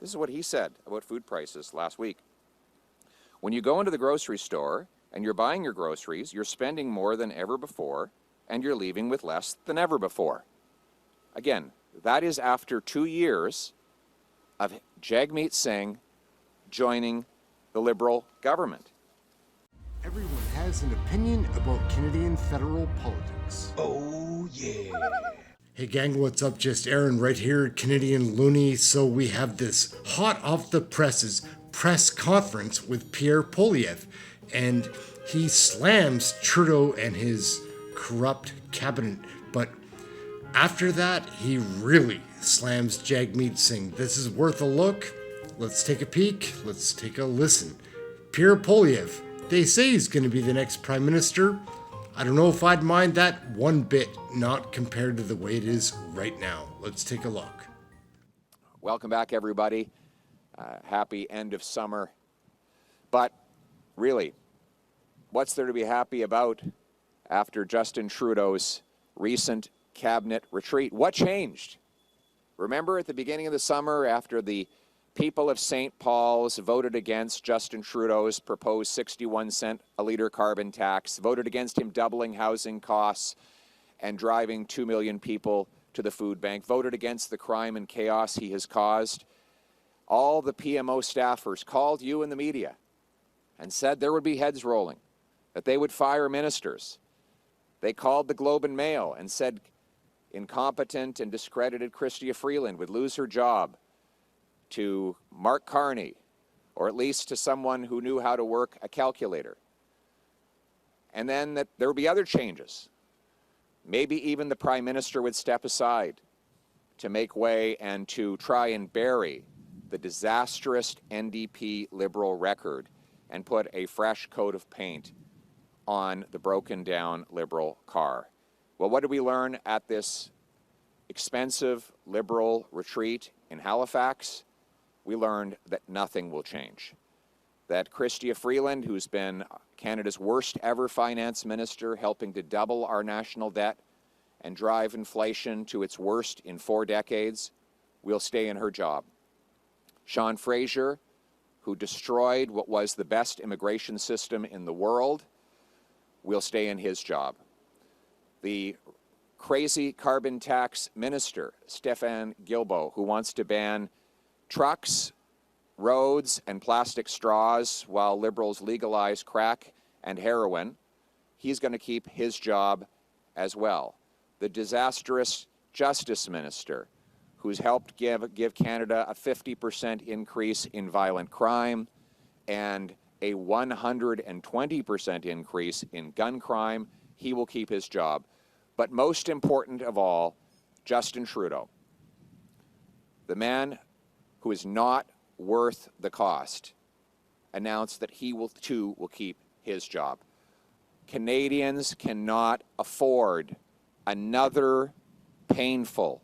This is what he said about food prices last week. When you go into the grocery store and you're buying your groceries, you're spending more than ever before, and you're leaving with less than ever before. Again, that is after 2 years of Jagmeet Singh joining the Liberal government. Everyone has an opinion about Canadian federal politics. Oh, yeah. Hey gang, what's up? Just Aaron right here, Canadian Looney. So we have this hot off the presses press conference with Pierre Poilievre, and he slams Trudeau and his corrupt cabinet. But after that, he really slams Jagmeet Singh. This is worth a look. Let's take a peek. Let's take a listen. Pierre Poilievre. They say he's going to be the next Prime Minister. I don't know if I'd mind that one bit, not compared to the way it is right now. Let's take a look. Welcome back, everybody. Happy end of summer. But really, what's there to be happy about after Justin Trudeau's recent cabinet retreat? What changed? Remember at the beginning of the summer, after the people of St. Paul's voted against Justin Trudeau's proposed 61-cent a litre carbon tax, voted against him doubling housing costs and driving 2 million people to the food bank, voted against the crime and chaos he has caused. All the PMO staffers called you in the media and said there would be heads rolling, that they would fire ministers. They called the Globe and Mail and said incompetent and discredited Chrystia Freeland would lose her job to Mark Carney, or at least to someone who knew how to work a calculator. And then that there would be other changes. Maybe even the Prime Minister would step aside to make way and to try and bury the disastrous NDP Liberal record and put a fresh coat of paint on the broken down Liberal car. Well, what did we learn at this expensive Liberal retreat in Halifax? We learned that nothing will change. That Chrystia Freeland, who's been Canada's worst ever finance minister, helping to double our national debt and drive inflation to its worst in 4 decades, will stay in her job. Sean Fraser, who destroyed what was the best immigration system in the world, will stay in his job. The crazy carbon tax minister, Stéphane Guilbeault, who wants to ban trucks, roads, and plastic straws while Liberals legalize crack and heroin, he's going to keep his job as well. The disastrous justice minister, who's helped give Canada a 50% increase in violent crime and a 120% increase in gun crime, he will keep his job. But most important of all, Justin Trudeau, the man who is not worth the cost, announced that he will too will keep his job. Canadians cannot afford another painful,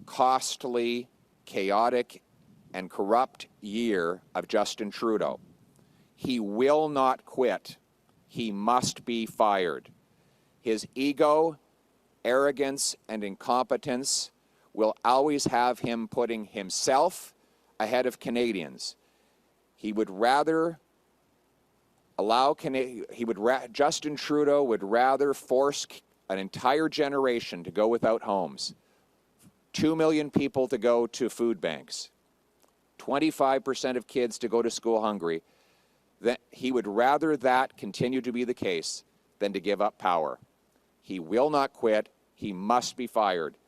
costly, chaotic, and corrupt year of Justin Trudeau. He will not quit. He must be fired. His ego, arrogance, and incompetence will always have him putting himself ahead of Canadians. He would rather Justin Trudeau would rather force an entire generation to go without homes, 2 million people to go to food banks, 25% of kids to go to school hungry. That he would rather that continue to be the case than to give up power. He will not quit. He must be fired.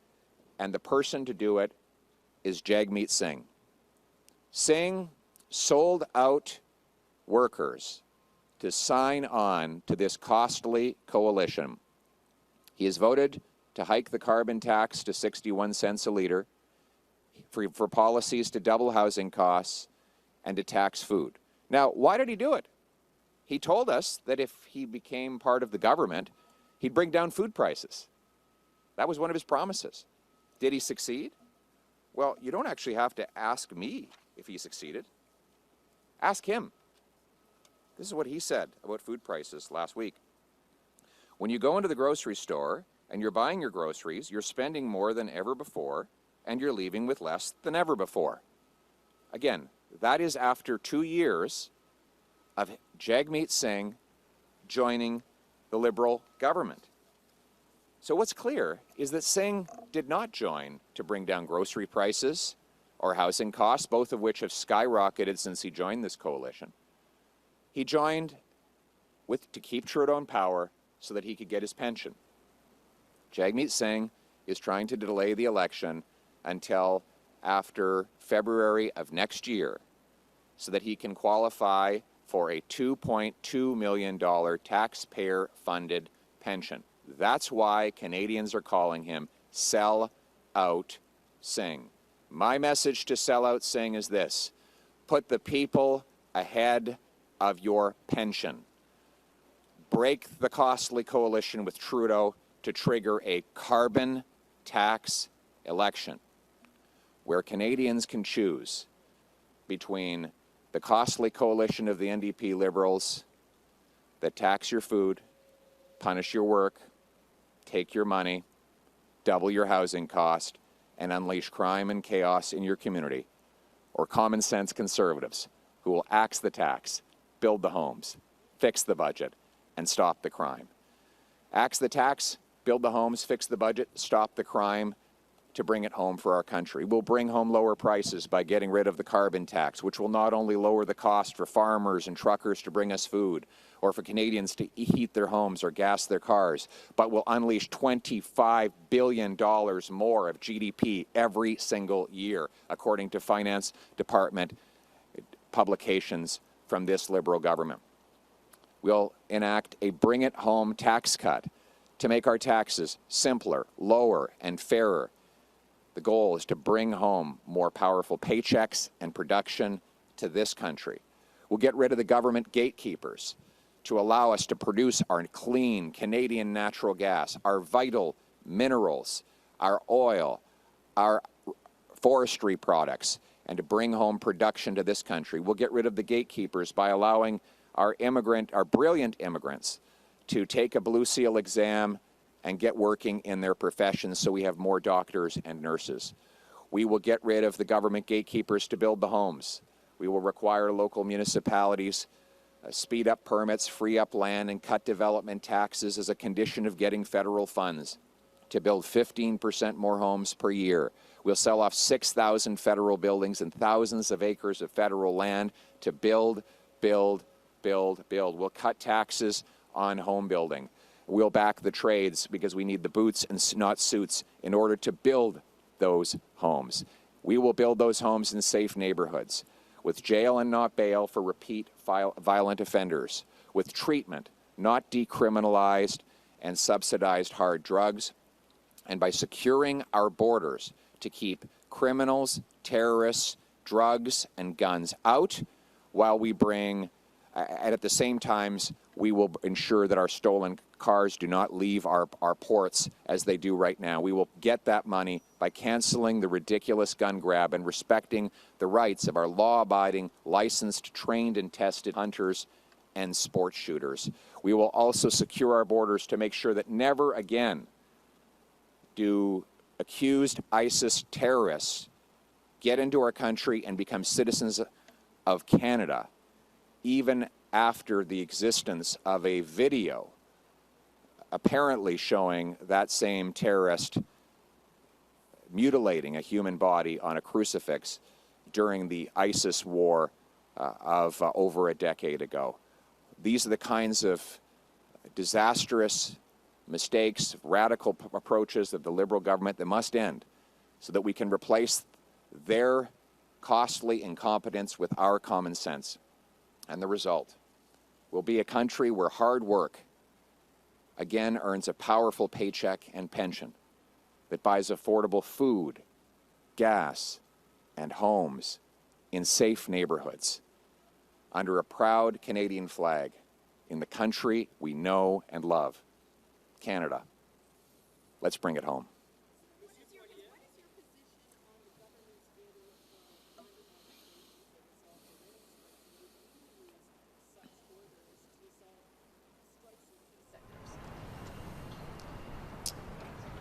And the person to do it is Jagmeet Singh. Singh sold out workers to sign on to this costly coalition. He has voted to hike the carbon tax to 61 cents a litre, for policies to double housing costs, and to tax food. Now, why did he do it? He told us that if he became part of the government, he'd bring down food prices. That was one of his promises. Did he succeed? Well, you don't actually have to ask me if he succeeded. Ask him. This is what he said about food prices last week. When you go into the grocery store and you're buying your groceries, you're spending more than ever before, and you're leaving with less than ever before. Again, that is after 2 years of Jagmeet Singh joining the Liberal government. So what's clear is that Singh did not join to bring down grocery prices or housing costs, both of which have skyrocketed since he joined this coalition. He joined to keep Trudeau in power so that he could get his pension. Jagmeet Singh is trying to delay the election until after February of next year so that he can qualify for a $2.2 million taxpayer-funded pension. That's why Canadians are calling him Sell Out Singh. My message to Sell Out Singh is this: put the people ahead of your pension. Break the costly coalition with Trudeau to trigger a carbon tax election where Canadians can choose between the costly coalition of the NDP Liberals that tax your food, punish your work, take your money, double your housing cost, and unleash crime and chaos in your community, or common sense Conservatives who will axe the tax, build the homes, fix the budget, and stop the crime. Axe the tax, build the homes, fix the budget, stop the crime to bring it home for our country. We'll bring home lower prices by getting rid of the carbon tax, which will not only lower the cost for farmers and truckers to bring us food, or for Canadians to heat their homes or gas their cars, but will unleash $25 billion more of GDP every single year, according to Finance Department publications from this Liberal government. We'll enact a bring-it-home tax cut to make our taxes simpler, lower, and fairer. The goal is to bring home more powerful paychecks and production to this country. We'll get rid of the government gatekeepers to allow us to produce our clean Canadian natural gas, our vital minerals, our oil, our forestry products, and to bring home production to this country. We'll get rid of the gatekeepers by allowing our brilliant immigrants to take a Blue Seal exam and get working in their professions so we have more doctors and nurses. We will get rid of the government gatekeepers to build the homes. We will require local municipalities speed up permits, free up land, and cut development taxes as a condition of getting federal funds to build 15% more homes per year. We'll sell off 6,000 federal buildings and thousands of acres of federal land to build, build, build, build. We'll cut taxes on home building. We'll back the trades because we need the boots and not suits in order to build those homes. We will build those homes in safe neighborhoods with jail and not bail for repeat violent offenders, with treatment, not decriminalized and subsidized hard drugs, and by securing our borders to keep criminals, terrorists, drugs, and guns out while we bring, and at the same time, we will ensure that our stolen cars do not leave our ports as they do right now. We will get that money by canceling the ridiculous gun grab and respecting the rights of our law-abiding, licensed, trained, and tested hunters and sports shooters. We will also secure our borders to make sure that never again do accused ISIS terrorists get into our country and become citizens of Canada, even after the existence of a video apparently showing that same terrorist mutilating a human body on a crucifix during the ISIS war of over a decade ago. These are the kinds of disastrous mistakes, radical approaches of the Liberal government that must end so that we can replace their costly incompetence with our common sense. And the result will be a country where hard work again earns a powerful paycheck and pension that buys affordable food, gas, and homes in safe neighborhoods under a proud Canadian flag in the country we know and love, Canada. Let's bring it home.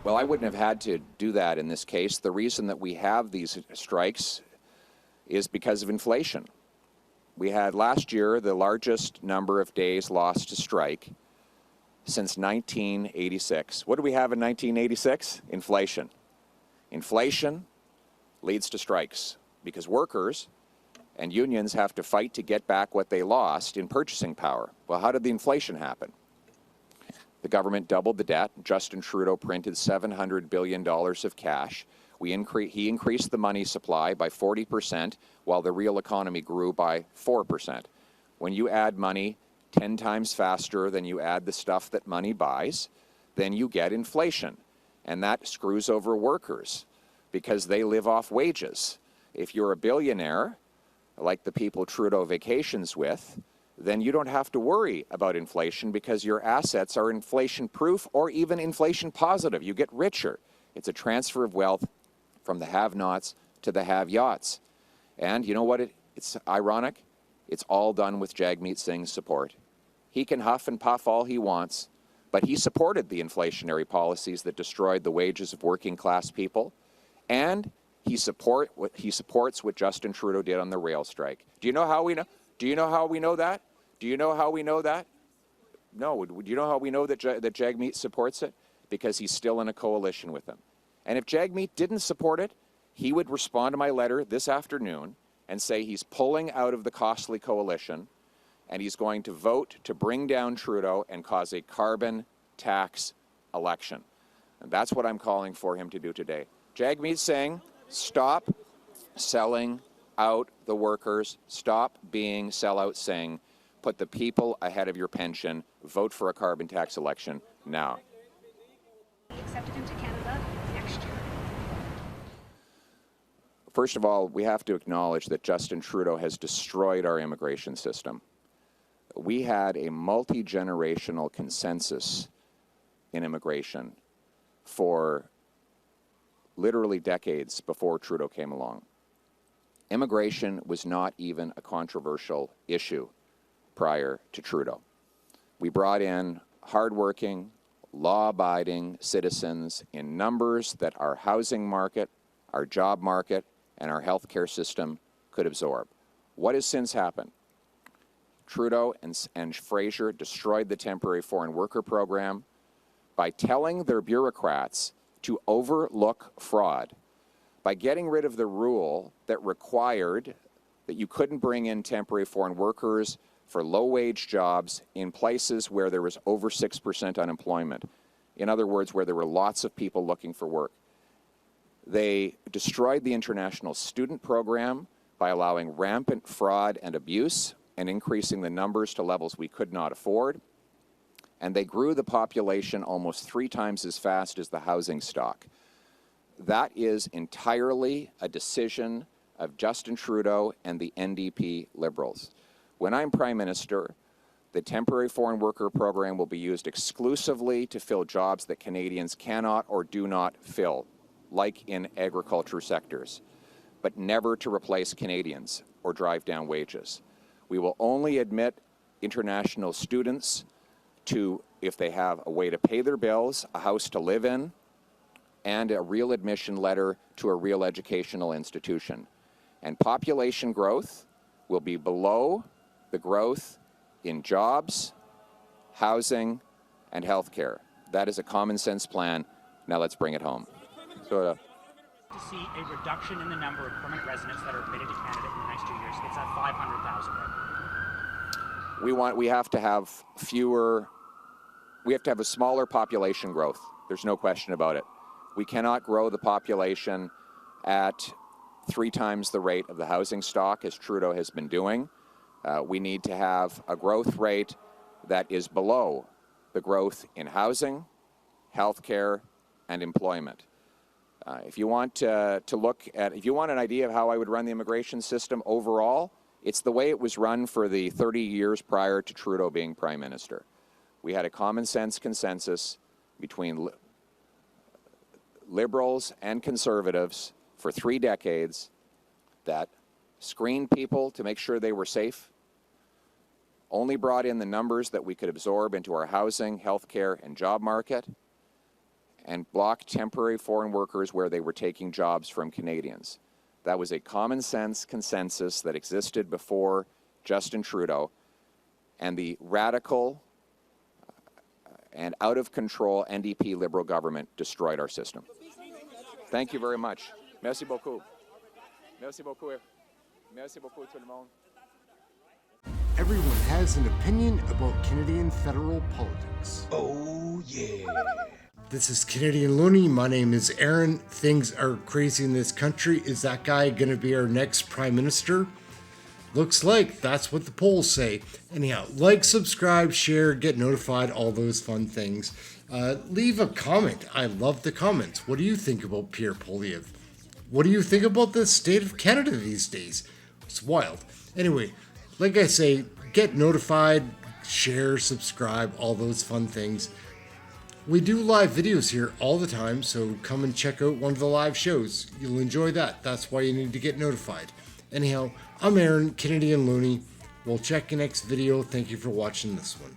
Well, I wouldn't have had to do that in this case. The reason that we have these strikes is because of inflation. We had last year the largest number of days lost to strike since 1986. What do we have in 1986? Inflation. Inflation leads to strikes because workers and unions have to fight to get back what they lost in purchasing power. Well, how did the inflation happen? The government doubled the debt. Justin Trudeau printed $700 billion of cash. He increased the money supply by 40%, while the real economy grew by 4%. When you add money 10 times faster than you add the stuff that money buys, then you get inflation. And that screws over workers because they live off wages. If you're a billionaire, like the people Trudeau vacations with, then you don't have to worry about inflation because your assets are inflation-proof or even inflation-positive. You get richer. It's a transfer of wealth from the have-nots to the have-yachts. And you know what? It's ironic. It's all done with Jagmeet Singh's support. He can huff and puff all he wants, but he supported the inflationary policies that destroyed the wages of working-class people, and he supports what Justin Trudeau did on the rail strike. Do you know how we know? Do you know how we know that? Do you know how we know that? No. Do you know how we know that Jagmeet supports it? Because he's still in a coalition with them. And if Jagmeet didn't support it, he would respond to my letter this afternoon and say he's pulling out of the costly coalition and he's going to vote to bring down Trudeau and cause a carbon tax election. And that's what I'm calling for him to do today. Jagmeet Singh, stop selling out the workers. Stop being sellout Singh. Put the people ahead of your pension. Vote for a carbon tax election now. Accepted into Canada next year. First of all, we have to acknowledge that Justin Trudeau has destroyed our immigration system. We had a multi-generational consensus in immigration for literally decades before Trudeau came along. Immigration was not even a controversial issue prior to Trudeau. We brought in hardworking, law-abiding citizens in numbers that our housing market, our job market, and our healthcare system could absorb. What has since happened? Trudeau and Fraser destroyed the temporary foreign worker program by telling their bureaucrats to overlook fraud, by getting rid of the rule that required that you couldn't bring in temporary foreign workers for low-wage jobs in places where there was over 6% unemployment. In other words, where there were lots of people looking for work. They destroyed the international student program by allowing rampant fraud and abuse and increasing the numbers to levels we could not afford. And they grew the population almost 3 times as fast as the housing stock. That is entirely a decision of Justin Trudeau and the NDP Liberals. When I'm Prime Minister, the temporary foreign worker program will be used exclusively to fill jobs that Canadians cannot or do not fill, like in agriculture sectors, but never to replace Canadians or drive down wages. We will only admit international students to, if they have a way to pay their bills, a house to live in, and a real admission letter to a real educational institution. And population growth will be below the growth in jobs, housing, and healthcare. That is a common sense plan. Now let's bring it home. To see a reduction in the number of permanent residents that are admitted to Canada in the next 2 years. It's at 500,000 right now. We have to have fewer, we have to have a smaller population growth. There's no question about it. We cannot grow the population at 3 times the rate of the housing stock as Trudeau has been doing. We need to have a growth rate that is below the growth in housing, healthcare, and employment. If you want to look at, if you want an idea of how I would run the immigration system overall, it's the way it was run for the 30 years prior to Trudeau being Prime Minister. We had a common sense consensus between Liberals and Conservatives for 3 decades that screened people to make sure they were safe, only brought in the numbers that we could absorb into our housing, healthcare, and job market, and blocked temporary foreign workers where they were taking jobs from Canadians. That was a common sense consensus that existed before Justin Trudeau, and the radical and out of control NDP Liberal government destroyed our system. Thank you very much. Merci beaucoup. Merci beaucoup. Merci beaucoup tout le monde. Everyone has an opinion about Canadian federal politics. Oh, yeah. This is Canadian Looney. My name is Aaron. Things are crazy in this country. Is that guy going to be our next prime minister? Looks like that's what the polls say. Anyhow, like, subscribe, share, get notified, all those fun things. Leave a comment. I love the comments. What do you think about Pierre Poilievre? What do you think about the state of Canada these days? It's wild. Anyway, like I say, get notified, share, subscribe, all those fun things. We do live videos here all the time, so come and check out one of the live shows. You'll enjoy that. That's why you need to get notified. Anyhow, I'm Aaron, Canadian Looney. We'll check your next video. Thank you for watching this one.